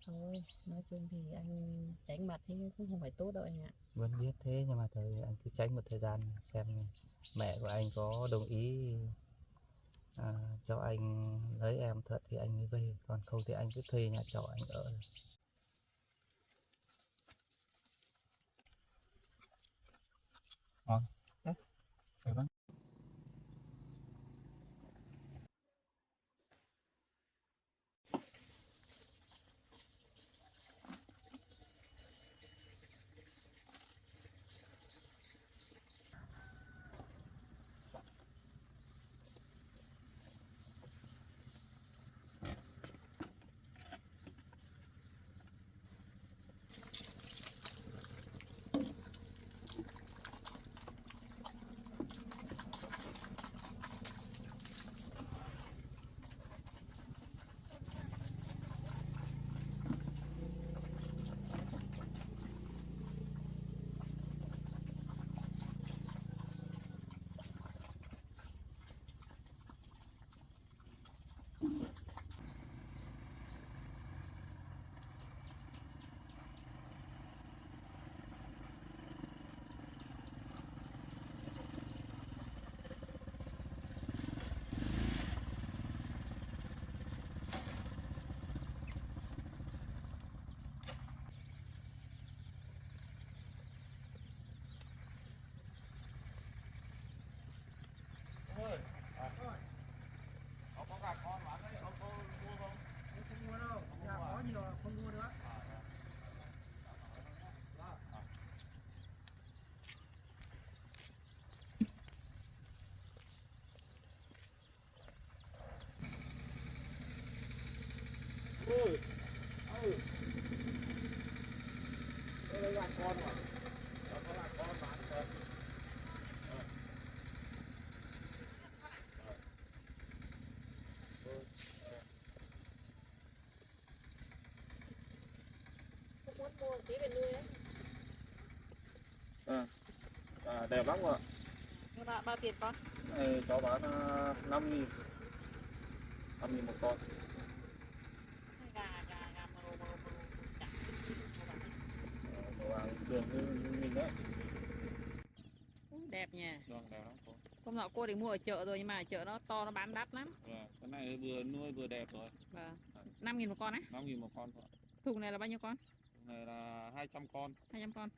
thôi nói chung thì anh tránh mặt thì cũng không phải tốt đâu anh ạ. Vẫn biết thế nhưng mà anh cứ tránh một thời gian xem mẹ của anh có đồng ý cho anh lấy em thật thì anh mới về, còn không thì anh cứ thuê nhà trọ anh ở. Ngon đấy, phải không? Ông có gà con bán đấy, ông có mua không? Không mua đâu, nhà có nhiều không mua nữa. Ôi, ôi, đây gà con mà, đó có gà con bán rồi. Không muốn mua tí về nuôi ấy. Đẹp lắm ạ. Bao tiền con? Này cháu bán 5.000, 5.000 một con. Gà màu trắng. Màu vàng thường như mình đấy. Đẹp nha. Vâng, đẹp lắm cô. Hôm nọ cô định mua ở chợ rồi nhưng mà ở chợ nó to nó bán đắt lắm. Vâng, cái này vừa nuôi vừa đẹp rồi. Vâng. 5.000 một con á? 5.000 một con thôi. Thùng này là bao nhiêu con? Cái này là 200 con. 200 con.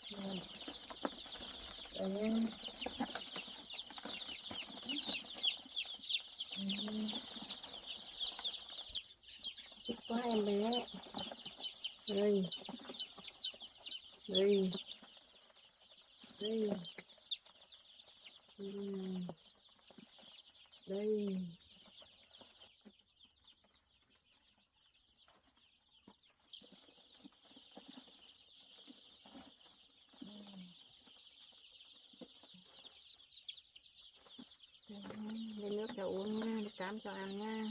Rồi. Rồi nha. Thích quá em bé. Đây. Đây. Đây. Đây. Lấy nước cho uống nha, đi cám cho ăn nha.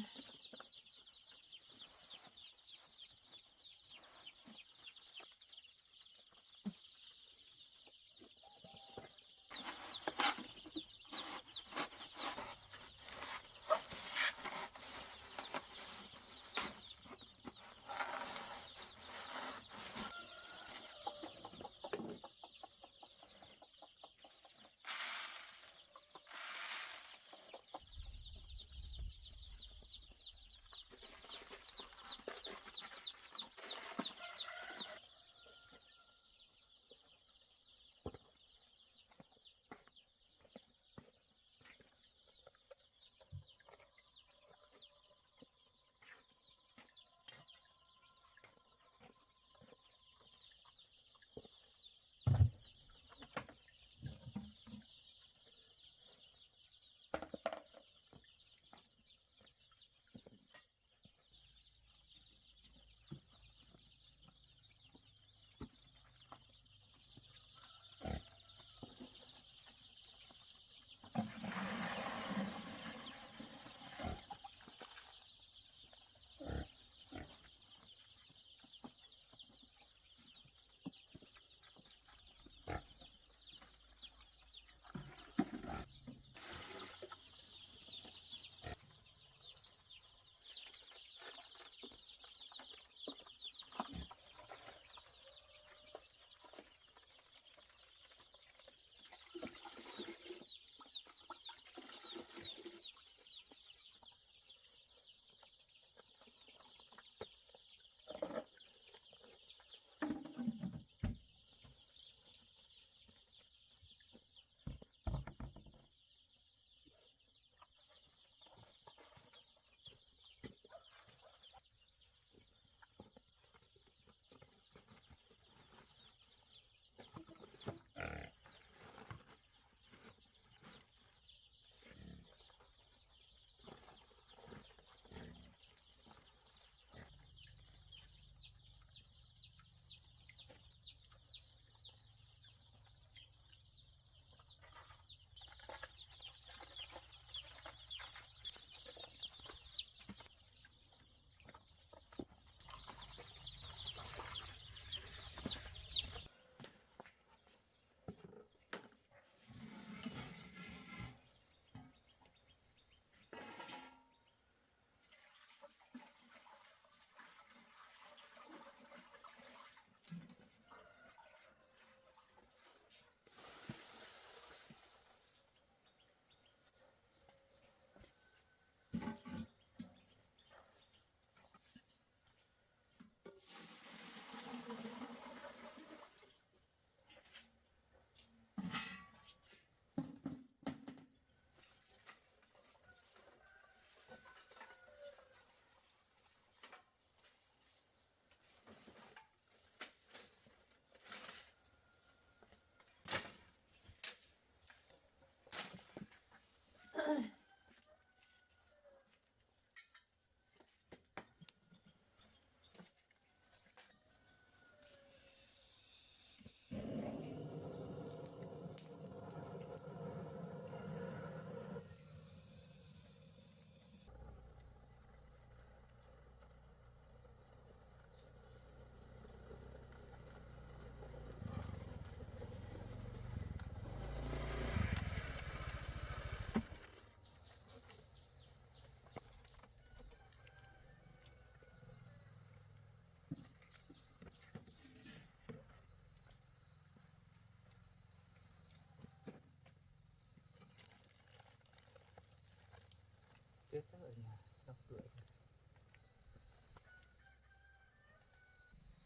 Chết chắc ở nhà đọc tuổi.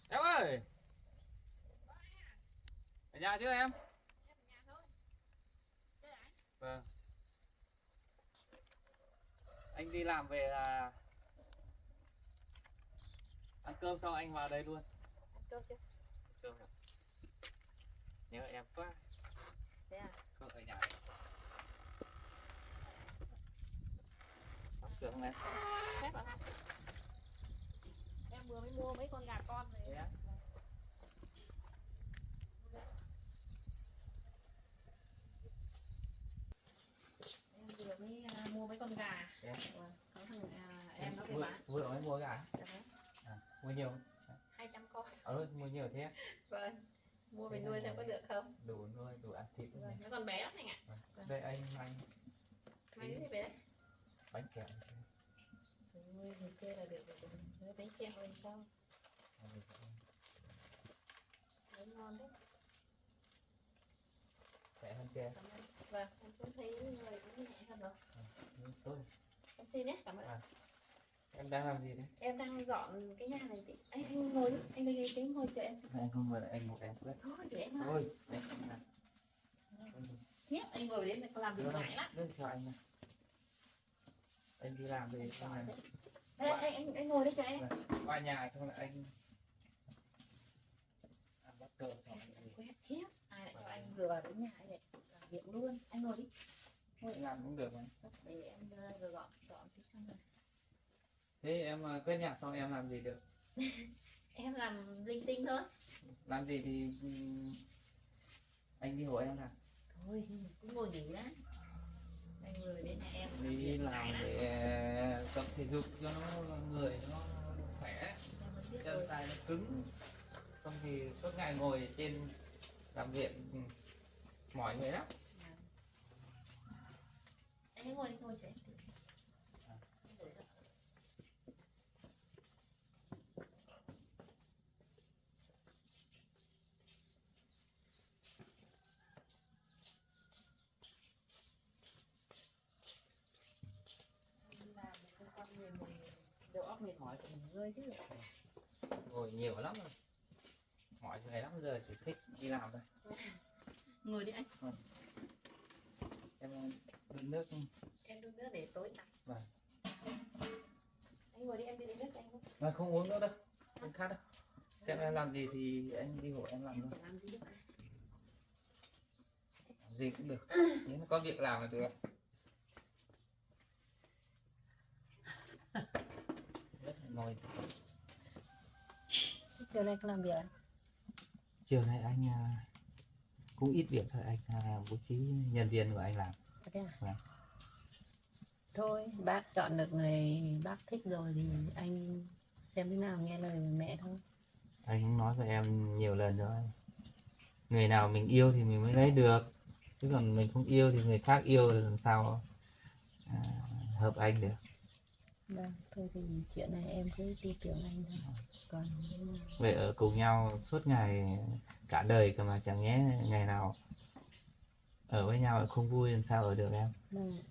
Em ơi, Ở nhà chứ em? Vâng. Anh đi làm về là ăn cơm xong anh vào đây luôn. Ăn cơm chưa? Cơm rồi. Nhớ em quá. Thế à? Không ở nhà. Đóng cửa không em? Phép à? Em vừa mới mua mấy con gà con Thế này. á? Em vừa mới mua mấy con gà. Thế á? Vâng, có thằng em nó về bán. Vừa mới mua gà. Dạ vâng. Mua nhiều. 200 con. Mua nhiều thế. Vâng. Mua về nuôi xem có được không? Đủ nuôi, đủ ăn thịt. Vâng, nó còn bé lắm anh ạ. Đây anh mang Mấy cái gì bé đấy? bánh kẹo. Chúng nuôi thì kia là được rồi. Nó bánh kem lên không? Đấy ngon đấy. Khỏe hơn chưa? Cảm ơn. Vâng, em cũng thấy người cũng nhẹ hơn rồi. Tốt. Em xin nhé, cảm ơn. Em đang làm gì đấy? Em đang dọn cái nhà này. Anh ngồi đi, anh lấy cái ngồi cho em. Anh không ngồi lại, anh ngồi em quyết. Thôi để em làm. Thôi, anh không làm. Tiếp anh ngồi đến là làm việc mãi lắm. Đưa cho anh này. Anh đi làm về xong này. Ê, anh ngồi đấy cho em. Qua nhà xong là anh ăn bát cơm xong anh đi. Quét khiếp. Ai lại cho anh vừa vào đến nhà ấy này. Làm việc luôn. Anh ngồi đi. Ngồi Anh làm cũng được mà. để em vừa dọn cái xong rồi. Thế em quét nhà xong em làm gì được? Em làm linh tinh thôi. Làm gì thì anh đi hộ em làm. Thôi cứ ngồi nghỉ đã. Anh ngồi đến nhà em Đi làm để tập thể dục cho nó người nó khỏe, chân tay nó cứng. Không thì suốt ngày ngồi trên làm việc mỏi người lắm. Anh cứ ngồi cho em thử. Đầu óc mệt mỏi của mình rơi chứ. Ngồi nhiều lắm rồi, mỏi người lắm, giờ chỉ thích đi làm thôi. Ngồi đi anh. Em đun nước. Em đun nước để tối tắt. Vâng. Anh ngồi đi, em đi lấy nước cho anh. Mà không uống nữa đâu, không khát đâu. Xem em làm gì thì anh đi hộ em làm Em luôn. phải làm gì được à? Làm gì cũng được, nếu mà có việc làm là được. Rất là ngồi. Chiều nay có làm việc à? Chiều nay anh cũng ít việc thôi, anh bố trí nhân viên của anh làm. Thế à? Vâng. Thôi bác chọn được người bác thích rồi thì anh xem thế nào, nghe lời mẹ thôi. Anh cũng nói với em nhiều lần rồi, người nào mình yêu thì mình mới lấy được, chứ còn mình không yêu thì người khác yêu thì làm sao hợp anh được. Vâng, thôi thì chuyện này em cứ tin tưởng anh thôi. Còn Vậy ở cùng nhau suốt ngày cả đời cơ mà, chẳng nhẽ ngày nào ở với nhau không vui làm sao ở được em. vâng,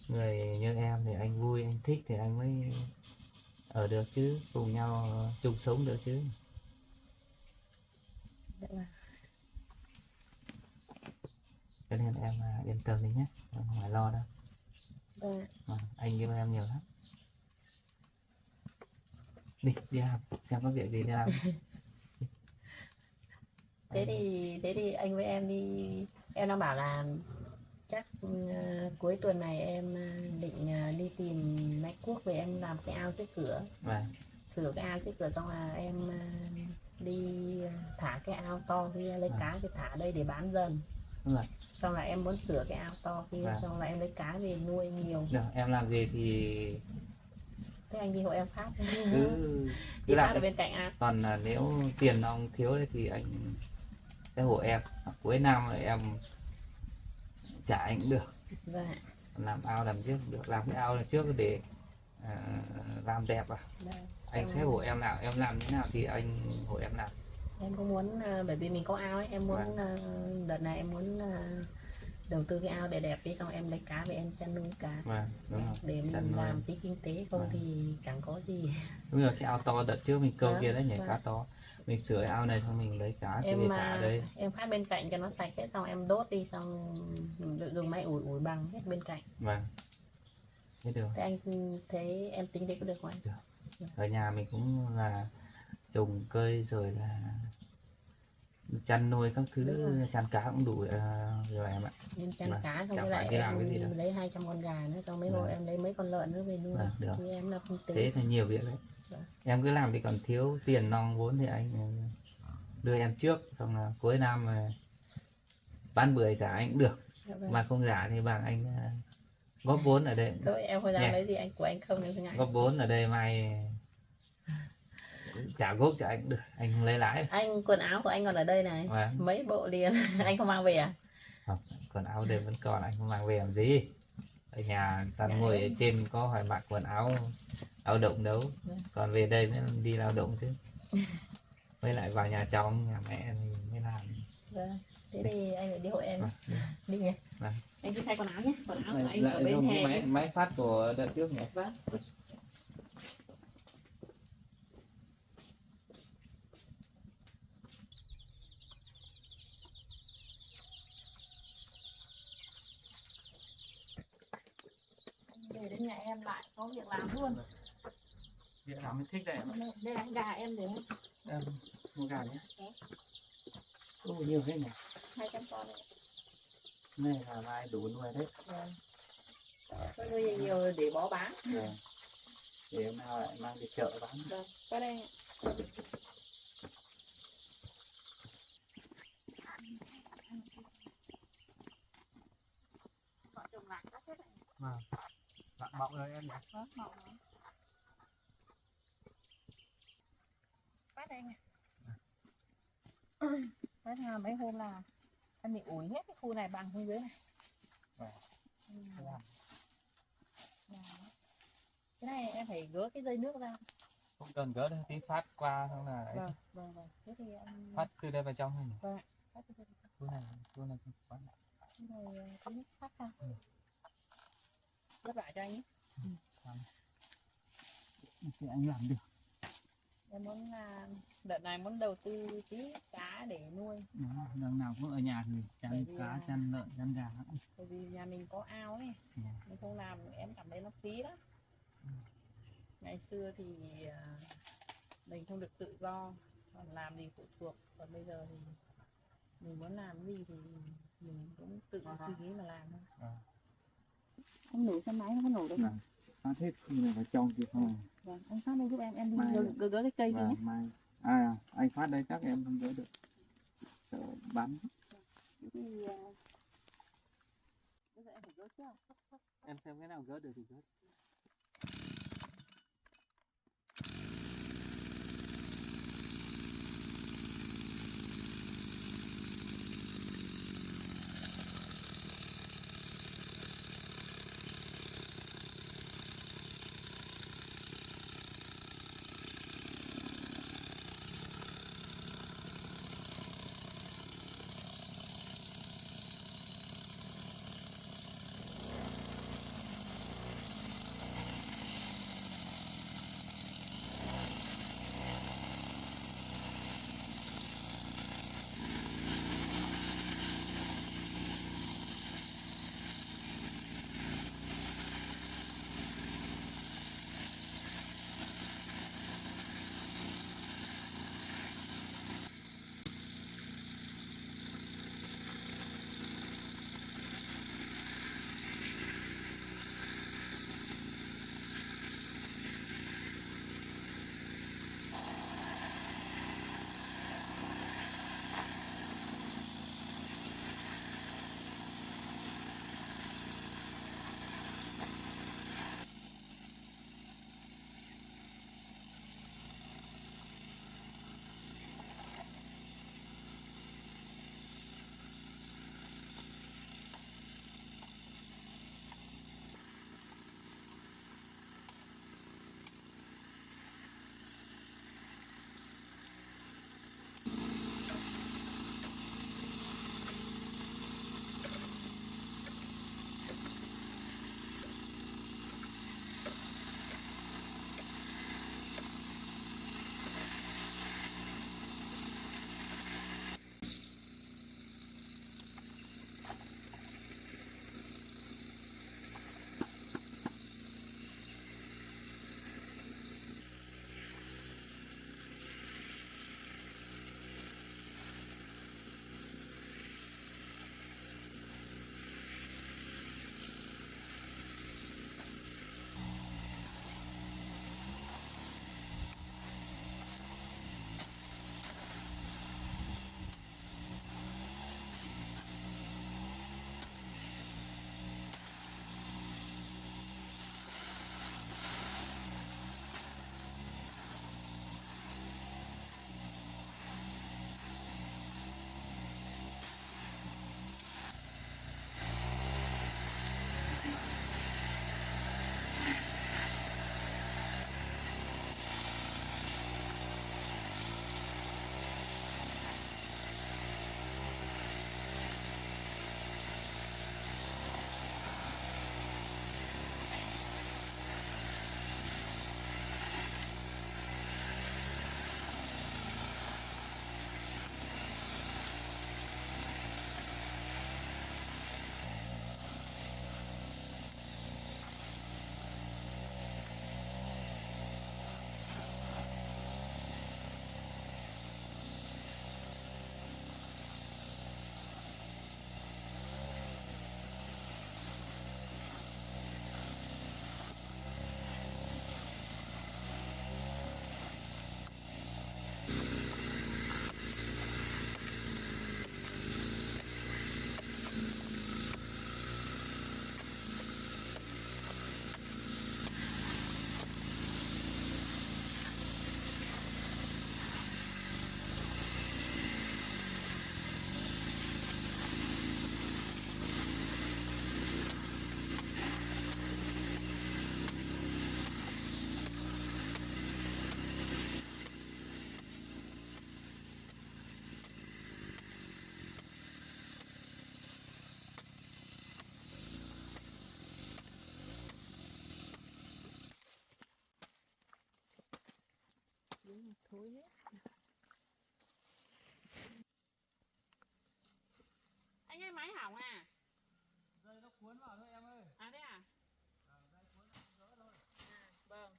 Người như em thì anh vui, anh thích thì anh mới ở được chứ, cùng nhau chung sống được chứ. dạ vâng. Cho nên em yên tâm đi nhé, em không phải lo đâu. Vâng. Anh yêu em nhiều lắm. Đi làm xem có việc gì đi làm. Thế thì anh với em đi, em đang bảo là chắc cuối tuần này em định đi tìm máy cuốc về em làm cái ao trước cửa, Vâng. sửa cái ao trước cửa xong là em đi thả cái ao to kia lấy cá thì thả đây để bán dần. Đúng rồi. Xong là em muốn sửa cái ao to kia, Vâng. xong là em lấy cá về nuôi nhiều. Được, em làm gì thì Thế anh đi hộ em phát cứ đi làm phát ở đi. bên cạnh ao. Còn nếu tiền ông thiếu đấy thì anh sẽ hộ em. Cuối năm rồi em trả anh cũng được. Vâng. Làm ao làm trước cũng được, làm cái ao này trước để làm đẹp à. Vâng. Anh sẽ hộ em nào, em làm thế nào thì anh hộ em làm. Em cũng muốn bởi vì mình có ao ấy, em muốn đợt này em muốn đầu tư cái ao để đẹp đi, xong em lấy cá về em chăn nuôi cá. Vâng, đúng rồi. Để Chăn mình nuôi. làm tí kinh tế, không Vâng. thì chẳng có gì. Đúng rồi, cái ao to đợt trước mình câu Vâng, kia đấy nhảy vâng. cá to, mình sửa ao này xong mình lấy cá thì về Em thả ở đây. em phát bên cạnh cho nó sạch hết, xong em đốt đi, xong dùng máy ủi ủi bằng hết bên cạnh. Vâng, thế được. Thế anh thấy em tính đấy có được không anh? Ở nhà mình cũng là trồng cây rồi là chăn nuôi các thứ, Đúng chăn cá cũng đủ rồi em ạ. Em chăn Vâng, cá, xong chẳng với lại phải đi làm cái gì đâu. em lấy 200 con gà nữa, xong mấy Vâng. hôm em lấy mấy con lợn nữa về nuôi. Vâng, được. Thì em làm kinh tế. Thế thì nhiều việc đấy. Vâng. Em cứ làm thì còn thiếu tiền nong vốn thì anh đưa em trước, xong là cuối năm mà bán bưởi trả anh cũng được, Dạ vâng. mà không giả thì bằng anh góp vốn ở đây. Thôi em không dám Nhỉ? lấy gì anh của anh không nên ngại. Góp vốn ở đây mai trả gốc cho anh cũng được, anh không lấy lãi. Anh quần áo của anh còn ở đây này, Vâng. mấy bộ liền. Anh không mang về à? Không, quần áo đây vẫn còn, anh không mang về làm gì. Ở nhà toàn ngồi ở trên có phải mặc quần áo lao động đâu, còn về đây mới đi lao động chứ. Với lại vào nhà chồng nhà mẹ thì mới làm. Vâng. Thế thì anh phải đi hội em. Vâng. Đi nhỉ? Vâng. Anh cứ thay quần áo nhé, quần áo của anh Lại ở bên dùng hè. cái máy phát của đợt trước nhỉ. Vâng. Để đến nhà em lại có việc làm luôn. Việc làm mình thích đấy em ạ. Đây là gà em để Em mua gà nhé. Ô, nhiều thế nhỉ. 200 con này. Này là mai đủ nuôi đấy. Vâng. Có nuôi nhiều để bó bán. Vâng. Để em nào lại mang đi chợ bán. Vâng. Có đây. Họ trồng lạc cắt hết này. Vâng. Bạn mọng rồi em nhỉ. Vâng, màu nó. Phát đây nè. Phát là mấy hôm là anh bị ủi hết cái khu này bằng phía dưới này. Vâng. Là- cái này em phải gỡ cái dây nước ra. Không cần gỡ đâu, tí phát qua xong là ấy. Vâng, vâng, vâng. Thế thì em Phát từ đây vào trong thôi nhỉ. vâng, phát cái dây Khu này không quá lại. cái này cái nước phát ra. Ừ. Lắp lại cho anh nhé. Thì anh làm được. Em muốn đợt này muốn đầu tư tí cá để nuôi. Lần nào cũng ở nhà thì Bởi chăn vì cá, là- chăn lợn, chăn gà. Bởi vì nhà mình có ao ấy, mình không làm em cảm thấy nó phí lắm. Ngày xưa thì mình không được tự do, còn làm thì phụ thuộc, còn bây giờ thì mình muốn làm cái gì thì mình cũng tự suy nghĩ mà làm thôi. Không nổ xe máy nó có nổ đâu. Phát hết khu này vào trong kia không. Vâng, anh phát đây giúp em đi Mai- gỡ cái cây kia nhé. Mai. Anh phát đây chắc em không gỡ được. Sợ bắn. Thì bây giờ em phải gỡ trước. Em xem cái nào gỡ được thì gỡ. thúi hết. Anh ơi máy hỏng à? Dây nó cuốn vào thôi em ơi. À thế à? Dây cuốn nó rỡ thôi. À, vâng.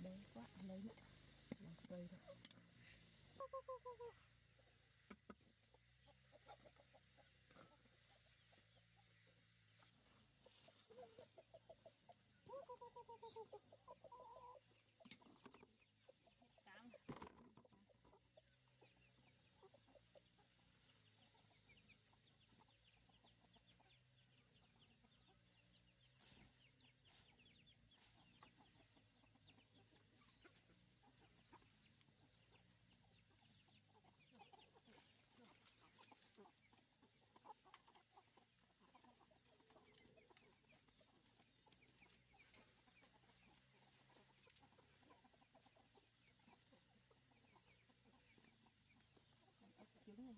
Đấy quá lấy nữa một cây thôi. Cam. Trứng này.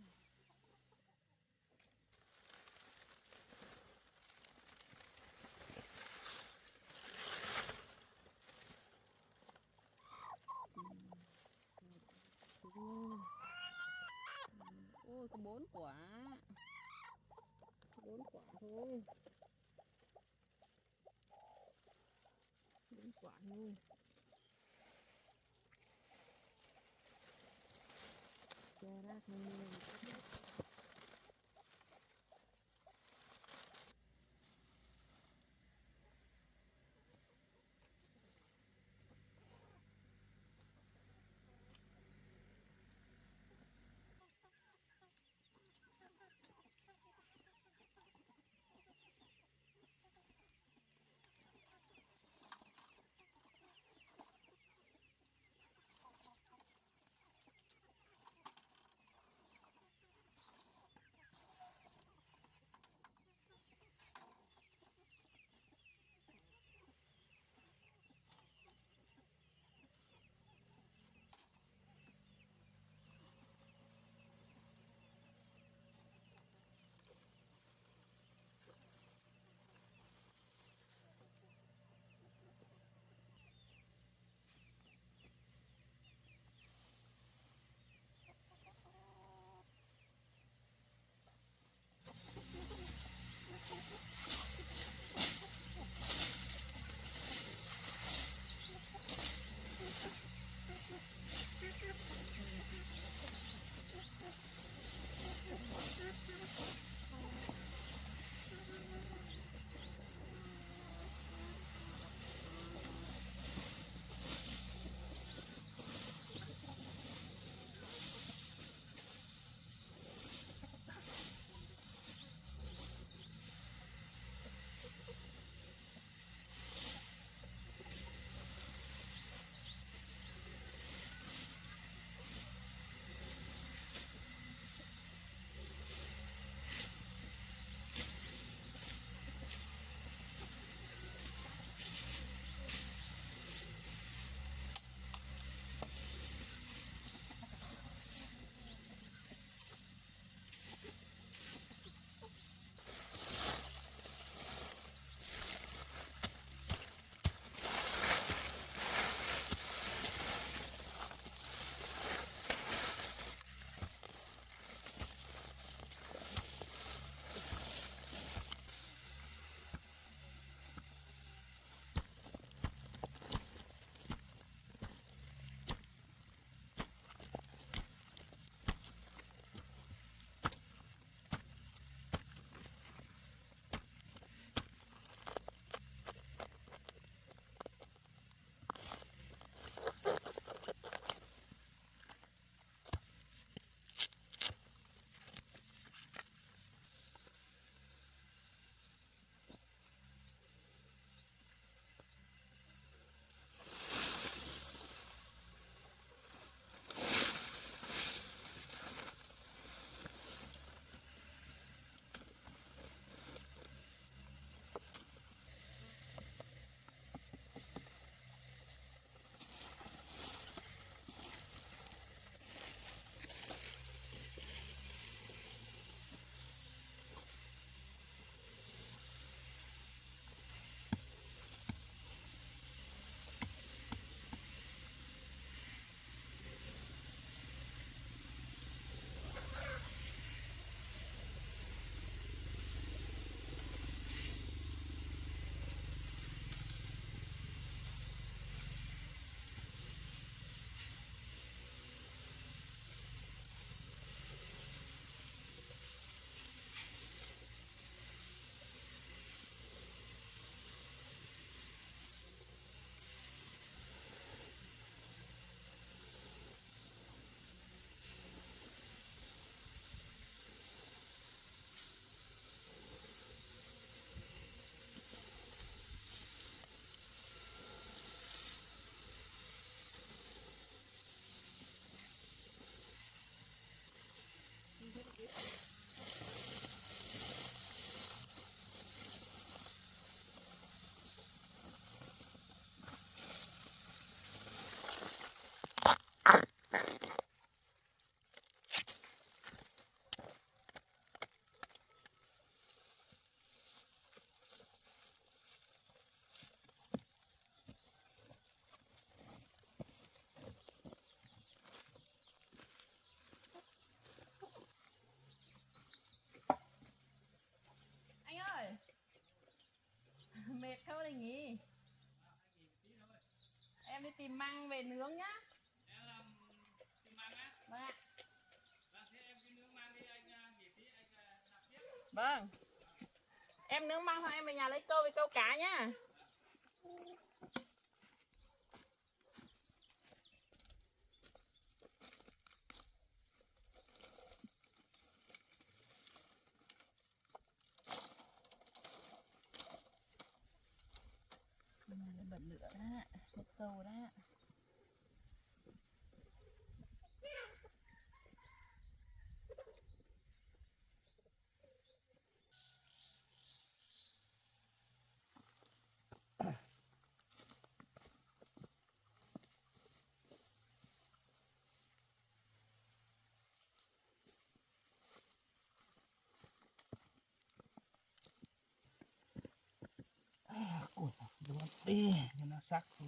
Ôi có 4 quả. 4 quả thôi. 4 quả thôi. Cho ra không nhiều. đi tìm măng về nướng nhá. Em làm tìm măng á. Vâng ạ. Vâng, thế em cứ nướng măng đi, anh nghỉ tí anh làm tiếp. Vâng. Em nướng măng thôi, em về nhà lấy cơm với câu cá nhá. Bật lửa đó, hết câu đó. Ủa, đúng đi cho nó sắc thì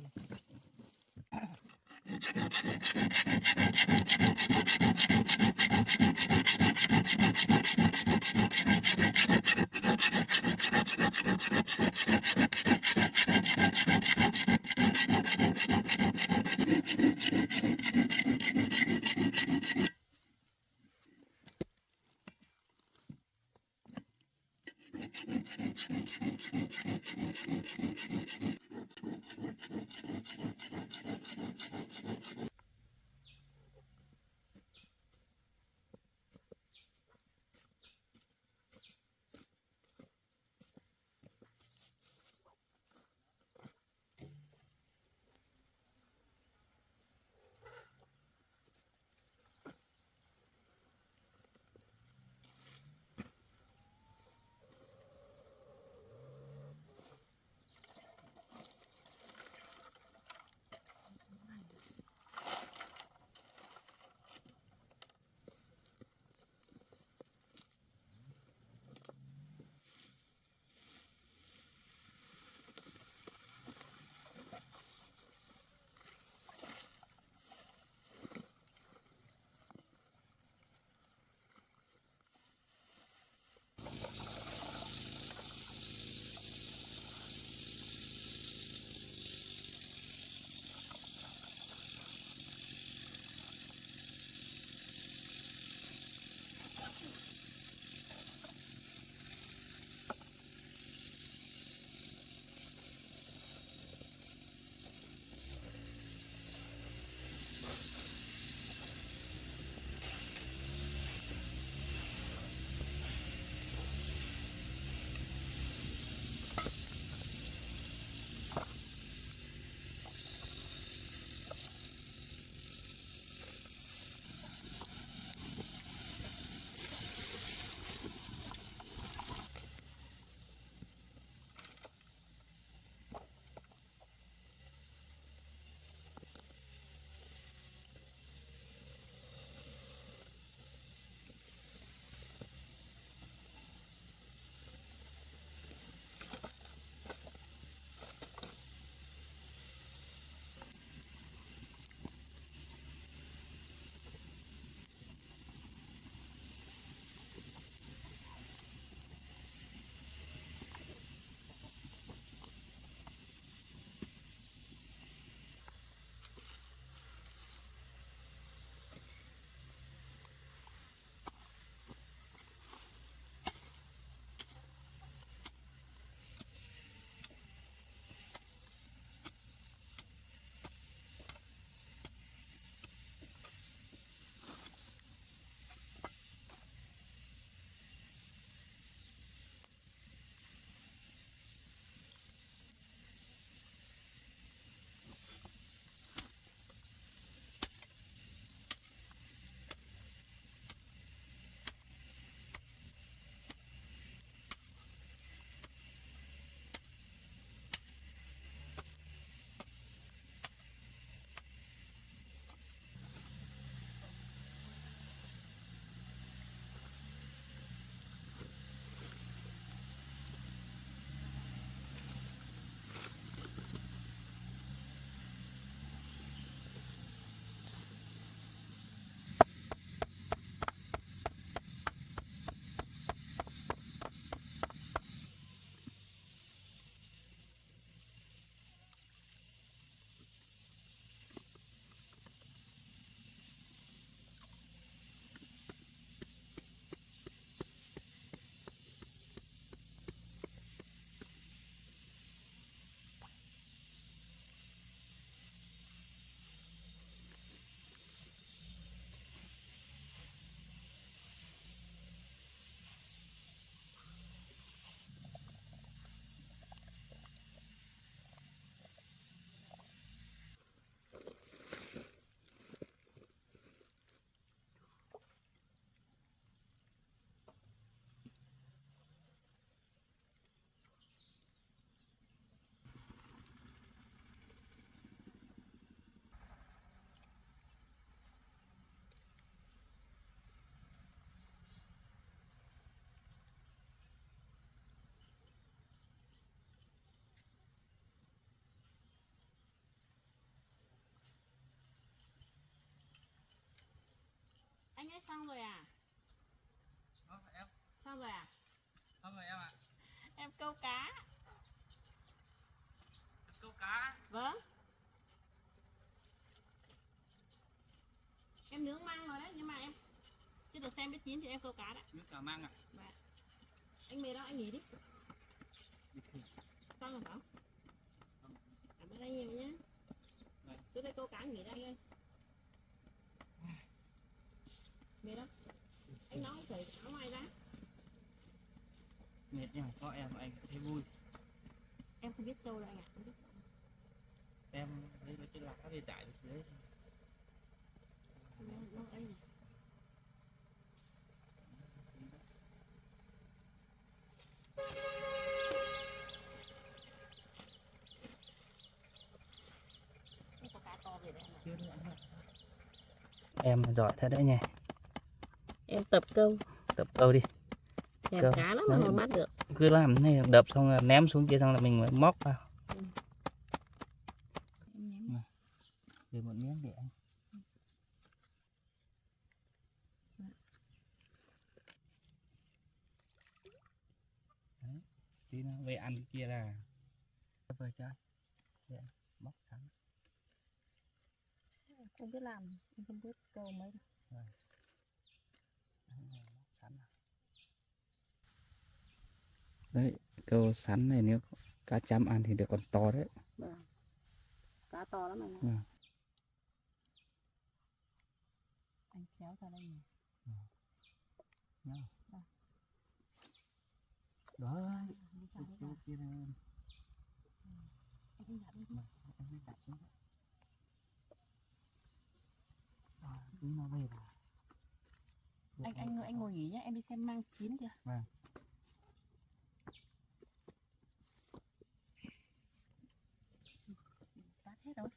Xong rồi à? Em Xong rồi à? không rồi em ạ. Em câu cá. Câu cá. Vâng. Em nướng măng rồi đấy, nhưng mà em chưa được xem biết chín thì em câu cá đấy. Nước cà măng à? Và anh mệt đâu, anh nghỉ đi. Xong rồi không? Cảm ơn anh nhiều nhé. Vâng. Tôi đây câu cá nghỉ đây anh. Mệt đâu? Anh nói phải áo ngoài ra. Mệt nhưng mà có em anh thấy vui. Em không biết câu đâu anh ạ. Không biết. Em lấy cái lá về trải được dưới. Nó ấy này. Có cá to về đây này. Em giỏi thế đấy nhỉ. Em tập câu. Tập câu đi. Em Câu. cá lắm mà Đấy. không bắt được. Cứ làm thế này đập xong rồi ném xuống kia xong là mình mới móc vào. Để một miếng để anh. Đấy. Tí nữa về ăn cái kia là vời chơi. Để anh móc sẵn. Không biết làm, em không biết câu mấy đâu. Móc sẵn nào. Đấy, câu sắn này nếu cá chấm ăn thì được còn to đấy. Vâng. Cá to lắm anh ạ. Vâng. Anh kéo ra đây nhỉ. Nhá. Vâng. Đấy, Đi cái ra chỗ kia này. anh đi đặt đi. Vâng, em mới đặt xuống. Rồi, tí nó về là Anh ngồi nghỉ nhé, em đi xem măng chín kìa. Vâng. Tát hết rồi.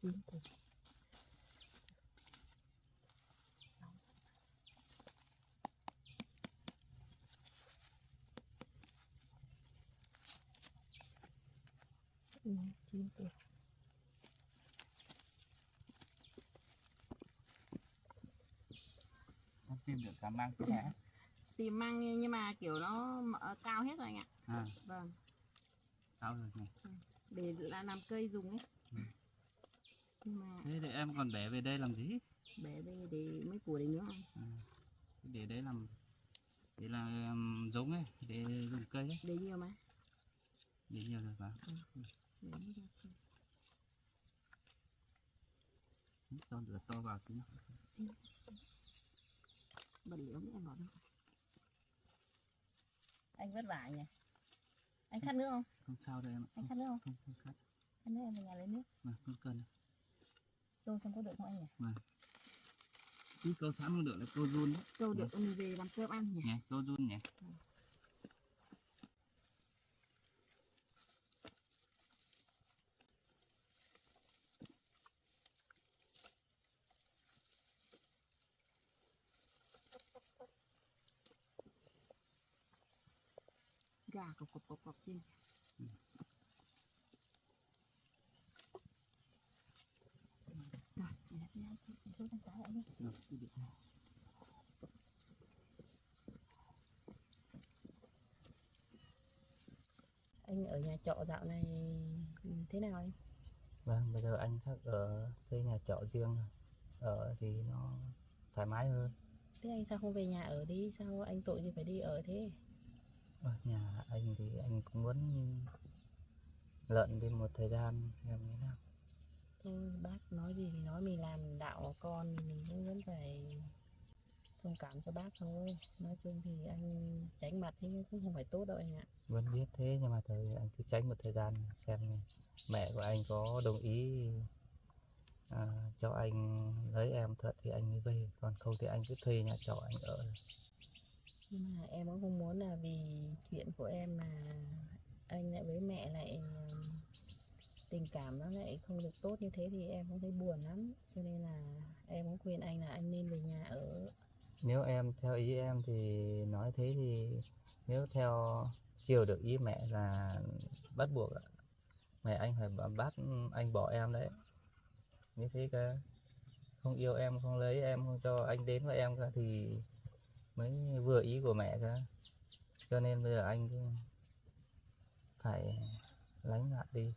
Chín kìa. Chín kìa. Em tìm được cá măng thế hả? Tìm măng nhưng mà kiểu nó cao hết rồi anh ạ. À, Vâng. sao rồi nhỉ? Để là làm cây dùng ấy. Nhưng mà Thế thì em còn bẻ về đây làm gì? bẻ về để mấy củ để nướng ăn. À, để đấy làm để là giống ấy, để dùng cây ấy. Để nhiều mà. Để nhiều rồi vào. Để mấy cái cây. Cho lửa to vào tí. Bật lửa nữa em bỏ đâu. Anh vất vả nhỉ. Anh khát nước không? Không sao đâu em ạ. Anh khát nước không? Không khát. Khát nước em về nhà lấy nước. Vâng, không cần. Tô xong có được không anh nhỉ? Vâng. Cứ câu sẵn không được là câu run đấy. Tô được mình về làm cơm ăn nhỉ? Nhỉ, câu run nhỉ. Gà cộc trên. Rồi, để anh thôi con cá lại đi. Được, cứ được. Anh ở nhà trọ dạo này thế nào anh? Vâng, bây giờ anh chắc ở thuê nhà trọ riêng rồi. Ở thì nó thoải mái hơn. Thế anh sao không về nhà ở đi? Sao anh tội gì phải đi ở thế? Ở nhà anh thì anh cũng muốn lợn đi một thời gian em nghĩ nào. Thôi bác nói gì thì nói, mình làm đạo con thì mình cũng vẫn phải thông cảm cho bác thôi. Nói chung thì anh tránh mặt thì cũng không phải tốt đâu anh ạ. Vẫn biết thế nhưng mà anh cứ tránh một thời gian xem mẹ của anh có đồng ý cho anh lấy em thật thì anh mới về, còn không thì anh cứ thuê nhà trọ anh ở. Nhưng mà em cũng không muốn là vì chuyện của em mà anh lại với mẹ lại tình cảm nó lại không được tốt như thế thì em cũng thấy buồn lắm. Cho nên là em cũng khuyên anh là anh nên về nhà ở. Nếu em theo ý em thì nói thế thì nếu theo chiều được ý mẹ là bắt buộc mẹ anh phải bắt anh bỏ em đấy. như thế cả, không yêu em, không lấy em, không cho anh đến với em cả thì mới vừa ý của mẹ cả. Cho nên bây giờ anh phải lánh lại đi,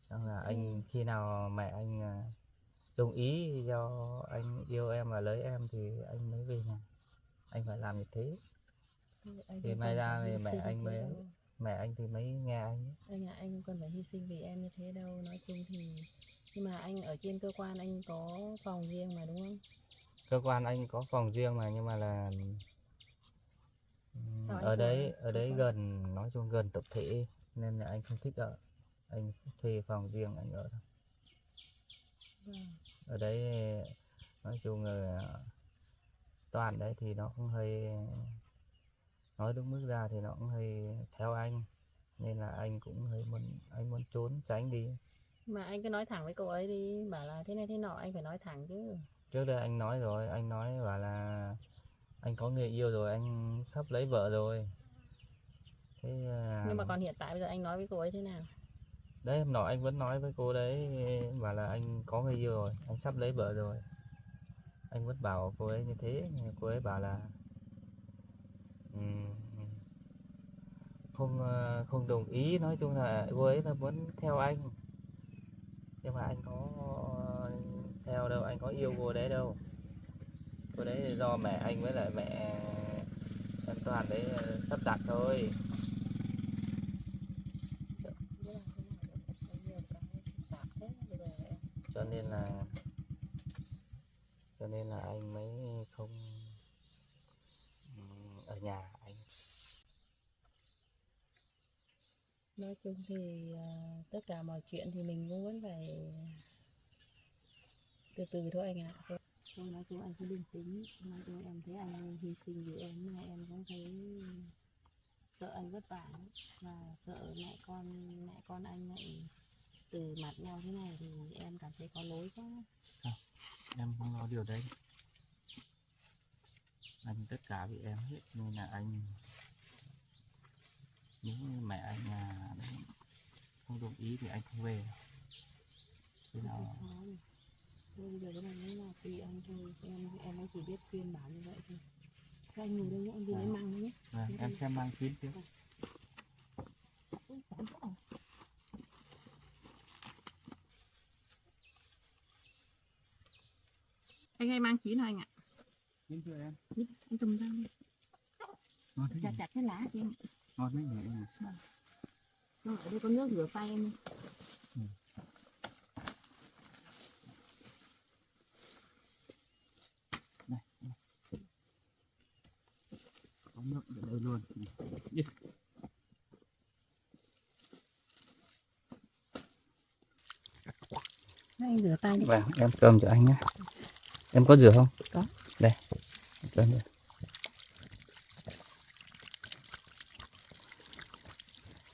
xong là anh khi nào mẹ anh đồng ý cho anh yêu em và lấy em thì anh mới về nhà. Anh phải làm như thế Anh thì không may cần ra phải thì hy mẹ sinh anh thế mới, đâu. mẹ anh thì mới nghe anh. Anh ạ, anh không cần phải hy sinh vì em như thế đâu. Nói chung thì nhưng mà anh ở trên cơ quan anh có phòng riêng mà đúng không? Cơ quan anh có phòng riêng mà, nhưng mà là Sao anh ở thuê đấy cơ quan? gần, nói chung gần tập thể nên là anh không thích ở, anh thuê phòng riêng anh ở thôi. Vâng. Ở đấy nói chung là toàn đấy thì nó cũng hơi, nói đúng mức ra thì nó cũng hơi theo anh, nên là anh cũng hơi muốn, anh muốn trốn tránh đi. Mà anh cứ nói thẳng với cô ấy đi, bảo là thế này thế nọ, anh phải nói thẳng chứ. Trước đây anh nói rồi, anh nói bảo là anh có người yêu rồi, anh sắp lấy vợ rồi. Thế Nhưng mà còn hiện tại bây giờ anh nói với cô ấy thế nào? đấy hôm nọ anh vẫn nói với cô đấy, bảo là anh có người yêu rồi, anh sắp lấy vợ rồi. Anh vẫn bảo cô ấy như thế, nhưng cô ấy bảo là không không đồng ý. Nói chung là cô ấy là muốn theo anh, nhưng mà anh có theo đâu, anh có yêu cô đấy đâu. Cô đấy là do mẹ anh với lại mẹ anh Toàn đấy sắp đặt thôi. Biết làm thế nào được? Có nhiều cái phức tạp thế bây giờ em. cho nên là cho nên là anh mới không ở nhà anh. Nói chung thì tất cả mọi chuyện thì mình cũng vẫn phải từ từ thôi anh ạ. Thôi nói chung anh cứ bình tĩnh. Nói chung em thấy anh hy sinh vì em nhưng mà em cũng thấy sợ anh vất vả lắm. Và sợ mẹ con anh lại từ mặt nhau thế này thì em cảm thấy có lỗi quá. Em không lo điều đấy, anh tất cả vì em hết, nên là anh, nếu như mẹ anh không đồng ý thì anh không về. Thế nào Thôi bây giờ cái này mới là tùy anh thôi, em cũng chỉ biết khuyên bảo như vậy thôi. Các anh ngồi đây nhé, em đi lấy măng đấy nhé. em xem mang kín tiếp. Ui, chán quá. Anh hay mang chín hả anh ạ? Kín chưa em? Anh cầm ra đi. Ngon thế Chặt nhỉ? chặt cái lá cho em. Ngon thế nhỉ em? Rồi, ở đây có nước rửa tay em. Này, có nước ở đây luôn. Đi. Anh rửa tay đi. Vâng, em cầm cho anh nhé. Em có rửa không? Có. Đây, cầm đây.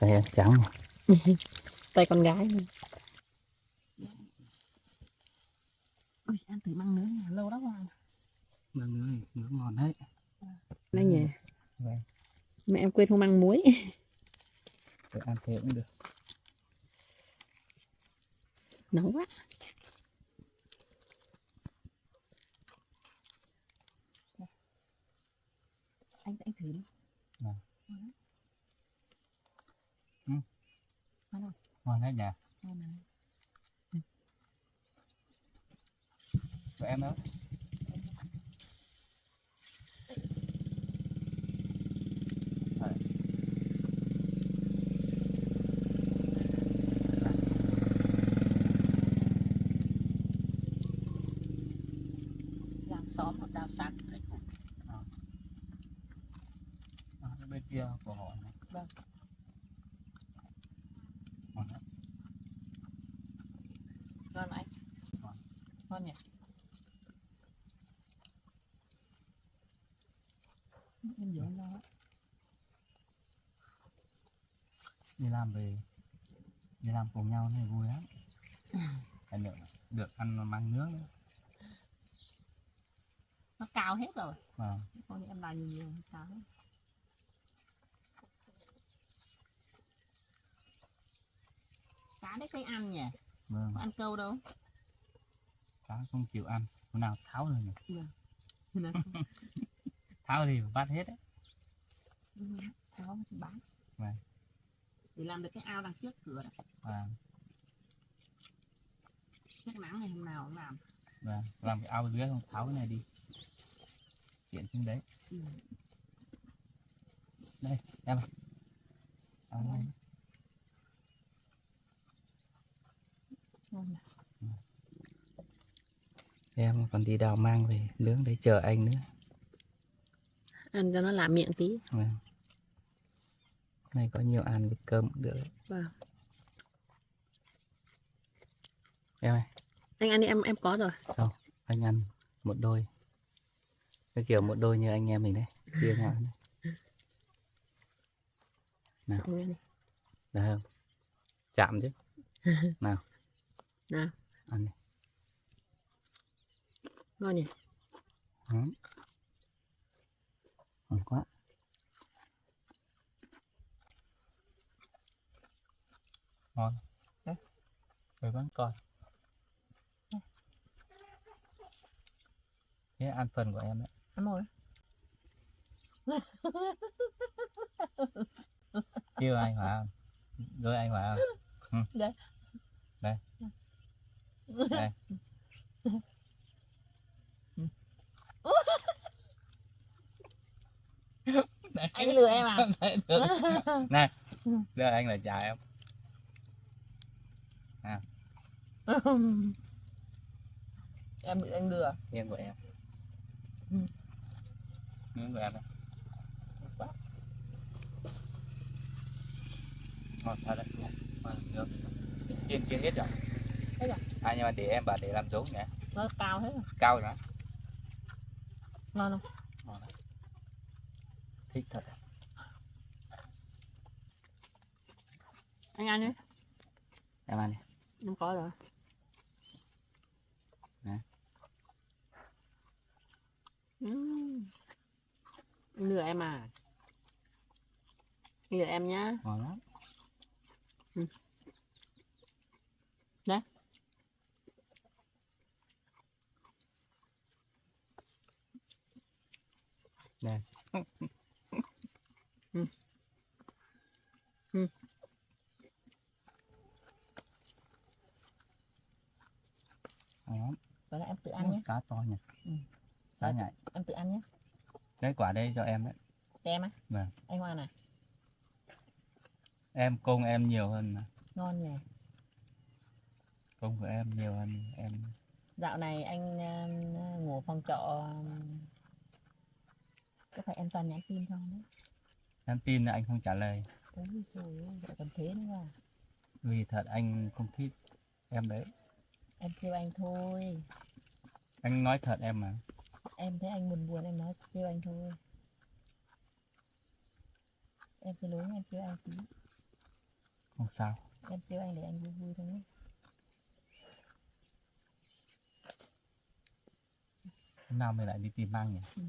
Đây em trắng này. Tay con gái. Ôi, ăn thử măng nướng này, lâu lắm rồi. Măng nướng này, nướng ngon đấy. Đây nhỉ. Vâng, Mẹ em quên không mang muối. để ăn thế cũng được. Nóng quá. Anh thử đi. Vâng. Ngon không? Ngon đấy nhỉ? Ngon này. Của em đó. Làng xóm một đào sạc. Bên kia của họ này. Vâng. Ngon đấy. Ngon anh. Ngon. Ngon nhỉ. Em rửa anh lo. Đi làm cùng nhau thì vui lắm. Anh được ăn măng nướng nữa. Nó cao hết rồi. Vâng. Con em làm nhiều cao hết. Cá đấy cây ăn nhỉ? Vâng. Có ăn câu đâu. cá không chịu ăn, hôm nào tháo rồi nhỉ. Nè. Tháo thì vắt hết đấy. Đó thì bán. Vâng. Để làm được cái ao đằng trước cửa đấy. Và Chắc nắng này hôm nào cũng làm. làm cái ao dưới không tháo cái này đi. Tiện xuống đấy. Ừ. Đây, em ơi. Ao này. Ngon nè. Em còn đi đào mang về nướng đấy chờ anh nữa. Ăn cho nó làm miệng tí. Vâng. Này có nhiều ăn với cơm cũng được đấy. Vâng. Em ơi, Anh ăn đi, em có rồi. không, anh ăn một đôi. Cái kiểu một đôi như anh em mình đấy, chia nhau ăn. Nào, Anh ăn đi. được không? Chạm chứ. Nào. Nào. Ăn đi. Ngon nhỉ? Ngon quá. Ngon. Đấy. Rồi vẫn còn. Thế ăn phần của em đấy. Ăn rồi. Kêu anh Hòa không? Rồi anh Hòa không? Ừ. Đây. Đây. Đây. Anh lừa em à? Này, giờ anh là chào em. Em bị anh lừa. Miếng của em. Ừ. Miếng của em này. Quá. Ngon thật đấy. Ngon được. Chiên hết rồi. Hết rồi. À nhưng mà để em bảo để làm giống nhỉ? Nó cao hết rồi. Cao rồi. Ngon không? Ngon đấy. Thích thật. Anh ăn đi. Em ăn đi. Em có rồi. Nè. Anh lừa em à? Anh lừa em nhá. Ngon lắm. Ừ. Đấy. Đây. Ừ. Ừ. Ngon lắm. Vậy là em tự ăn nhé. Cá to nhỉ. Ừ. Cá nhảy. Em tự ăn nhé. Cái quả đây cho em đấy. Em á? Vâng. Anh Hoa này. Em công em nhiều hơn mà. Ngon nhỉ. Công của em nhiều hơn em. Dạo này anh ngủ phòng trọ. Có phải em toàn nhắn tin không đấy? Nhắn tin là anh không trả lời. Ôi trời ơi, vậy còn thế nữa à? Vì thật anh không thích em đấy. Em kêu anh thôi. Anh nói thật em mà. Em thấy anh buồn buồn em nói kêu anh thôi. Em xin lỗi em kêu anh tí. Không sao. Em kêu anh để anh vui vui thôi nhé. Hôm nào mình lại đi tìm mang nhỉ? Ừ.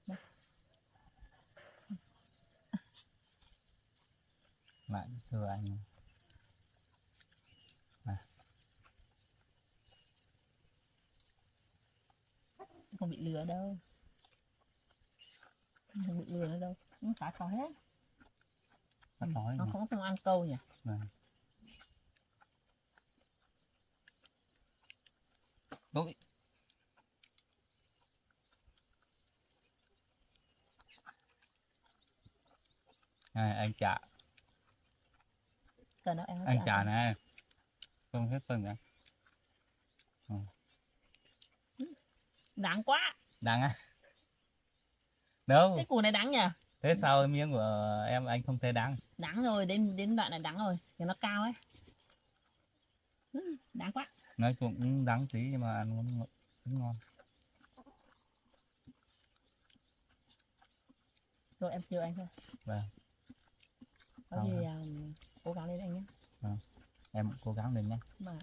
Đây. Lại thưa anh. Không bị lừa đâu. Không bị lừa nữa đâu. Không phải có hết. Bắt nói Nó mà. không ăn câu nhỉ. Vâng. Đúng. Này anh trả. Tờ nào em Anh trả này. Không hết phần nữa. Đáng quá. Đáng á. Đâu. Cái củ này đáng nhỉ? Thế sao miếng của em anh không thấy đáng? Đáng rồi, đến đoạn này đáng rồi. Thì nó cao ấy. Đáng quá. Nói cũng đáng tí nhưng mà ăn cũng ngon. Rồi em kêu anh thôi. Vâng. Có gì cố gắng lên anh nhé. Em cố gắng lên nhé. Vâng.